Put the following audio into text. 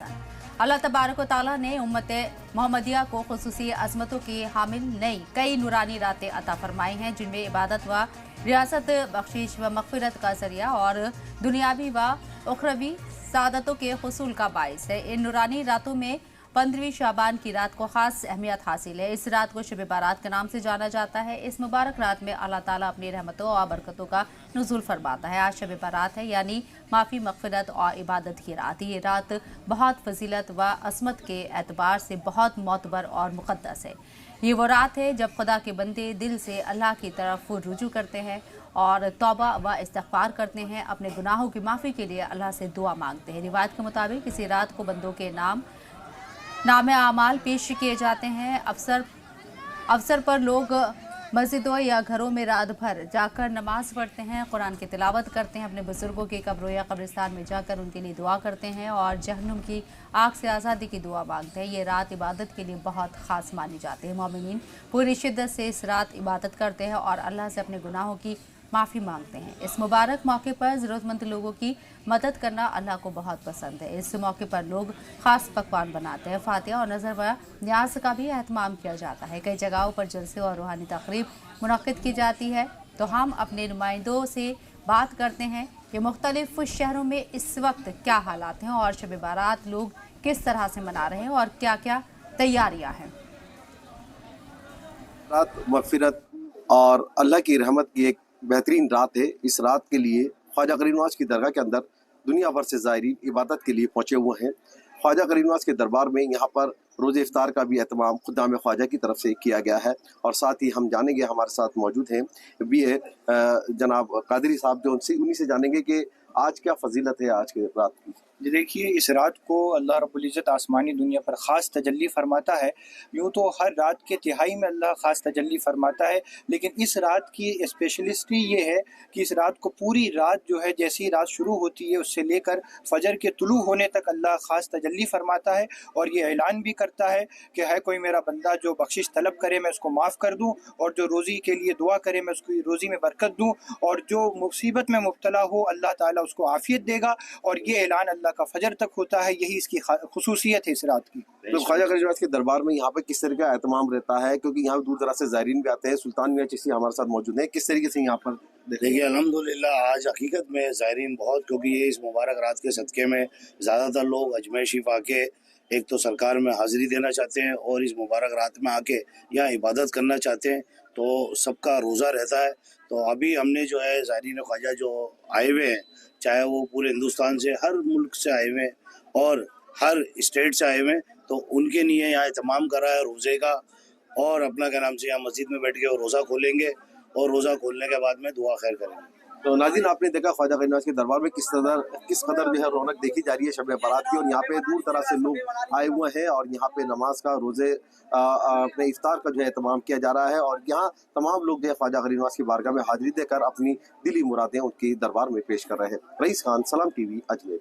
अल्लाह तबारक व तआला ने उम्मत मोहम्मदिया को खुसूसी अज़मतों की हामिल नई कई नूरानी रातें अता फरमाई हैं, जिनमें इबादत व रियासत, बख्शिश व मग़फ़िरत का जरिया और दुनियावी व उखरवी सादतों के हुसूल का बाइस है। इन नूरानी रातों में 15वीं शाबान की रात को खास अहमियत हासिल है। इस रात को शब बारात के नाम से जाना जाता है। इस मुबारक रात में अल्लाह ताला अपनी रहमतों और बरकतों का नुज़ूल फरमाता है। आज शब बारात है, यानी माफ़ी, मग़फ़िरत और इबादत की रात। ये रात बहुत फजीलत व असमत के एतबार से बहुत मोतबर और मुक़द्दस है। ये वो रात है जब खुदा के बंदे दिल से अल्लाह की तरफ रुजू करते हैं और तौबा व इस्तिग़फ़ार करते हैं। अपने गुनाहों की माफ़ी के लिए अल्लाह से दुआ मांगते हैं। रिवायत के मुताबिक इसी रात को बंदों के नामे आमाल पेश किए जाते हैं। अवसर पर लोग मस्जिदों या घरों में रात भर जाकर नमाज पढ़ते हैं, कुरान की तिलावत करते हैं, अपने बुजुर्गों की कब्रों या कब्रिस्तान में जाकर उनके लिए दुआ करते हैं और जहन्नुम की आग से आज़ादी की दुआ मांगते हैं। ये रात इबादत के लिए बहुत ख़ास मानी जाती है। मोमिनीन पूरी शिद्दत से इस रात इबादत करते हैं और अल्लाह से अपने गुनाहों की माफ़ी मांगते हैं। इस मुबारक मौके पर ज़रूरतमंद लोगों की मदद करना अल्लाह को बहुत पसंद है। इस मौके पर लोग ख़ास पकवान बनाते हैं। फातिहा और नज़र व न्याज का भी एहतमाम किया जाता है। कई जगहों पर जलसे और रूहानी तक़रीब मुनक़्क़िद की जाती है। तो हम अपने नुमाइंदों से बात करते हैं कि मुख्तलिफ़ शहरों में इस वक्त क्या हालात हैं और शब बारात लोग किस तरह से मना रहे हैं और क्या क्या तैयारियाँ हैं। रात मग़फ़िरत और अल्लाह की रहमत की एक बेहतरीन रात है। इस रात के लिए ख्वाजा गरीब नवाज़ की दरगाह के अंदर दुनिया भर से ज़ायरीन इबादत के लिए पहुँचे हुए हैं। ख्वाजा गरीब नवाज़ के दरबार में यहाँ पर रोज़े इफ्तार का भी एहतमाम खुदाम ख्वाजा की तरफ से किया गया है और साथ ही हम जानेंगे, हमारे साथ मौजूद हैं भी है जनाब कादरी साहब, जो उन्हीं से जानेंगे कि आज क्या फजीलत है आज के रात की। जी देखिए, इस रात को अल्लाह रब्बुल इज़्ज़त आसमानी दुनिया पर ख़ास तजल्ली फरमाता है। यूँ तो हर रात के तिहाई में अल्लाह ख़ास तजल्ली फरमाता है, लेकिन इस रात की स्पेशलिस्टी ये है कि इस रात को पूरी रात जो है, जैसी ही रात शुरू होती है उससे लेकर फजर के तुलू होने तक अल्लाह ख़ास तजल्ली फरमाता है और ये ऐलान भी करता है कि है कोई मेरा बंदा जो बख्शिश तलब करे मैं उसको माफ़ कर दूँ, और जो रोज़ी के लिए दुआ करे मैं उसकी रोज़ी में बरकत दूँ, और जो मुसीबत में मुब्तला हो अल्लाह ताला उसको आफ़ियत देगा। और ये ऐलान अल्लाह का फजर तक होता है। यही इसकी खुसूसियत है इस रात की। तो ख्वाजा गरीब नवाज़ के दरबार में यहाँ पे किस तरह का एहतमाम रहता है, क्योंकि यहाँ दूर दराज से ज़ायरीन भी आते हैं। सुल्तान मियां चिश्ती हमारे साथ मौजूद हैं, किस तरीके से यहाँ पर देखिए अल्हम्दुलिल्लाह आज हकीकत में ज़ायरीन बहुत, क्योंकि ये इस मुबारक रात के सदक़े में ज़्यादातर लोग अजमेर शरीफ आके एक तो सरकार में हाज़िरी देना चाहते हैं और इस मुबारक रात में आके यहाँ इबादत करना चाहते हैं, तो सबका रोज़ा रहता है। तो अभी हमने जो है ज़ायरीन ख्वाजा जो आए हुए हैं, चाहे वो पूरे हिंदुस्तान से, हर मुल्क से आए हुए हैं और हर स्टेट से आए हुए हैं, तो उनके लिए यहाँ एहतमाम करा है रोज़े का, और अपना क्या नाम से यहाँ मस्जिद में बैठ के वो रोज़ा खोलेंगे और रोज़ा खोलने के बाद में दुआ खैर करेंगे। तो नाज़रीन, आपने देखा ख्वाजा गरीब नवाज़ के दरबार में किस कदर जो है रौनक देखी जा रही है शब बारात की, और यहाँ पे दूर दराज से लोग आए हुए हैं और यहाँ पे नमाज का, रोज़े अपने इफ्तार का जो है एहतमाम किया जा रहा है और यहाँ तमाम लोग जो है ख्वाजा गरीब नवाज़ की बारगाह में हाजिरी देकर अपनी दिली मुरादें उनकी दरबार में पेश कर रहे हैं। रईस खान, सलाम टीवी, अजमेर।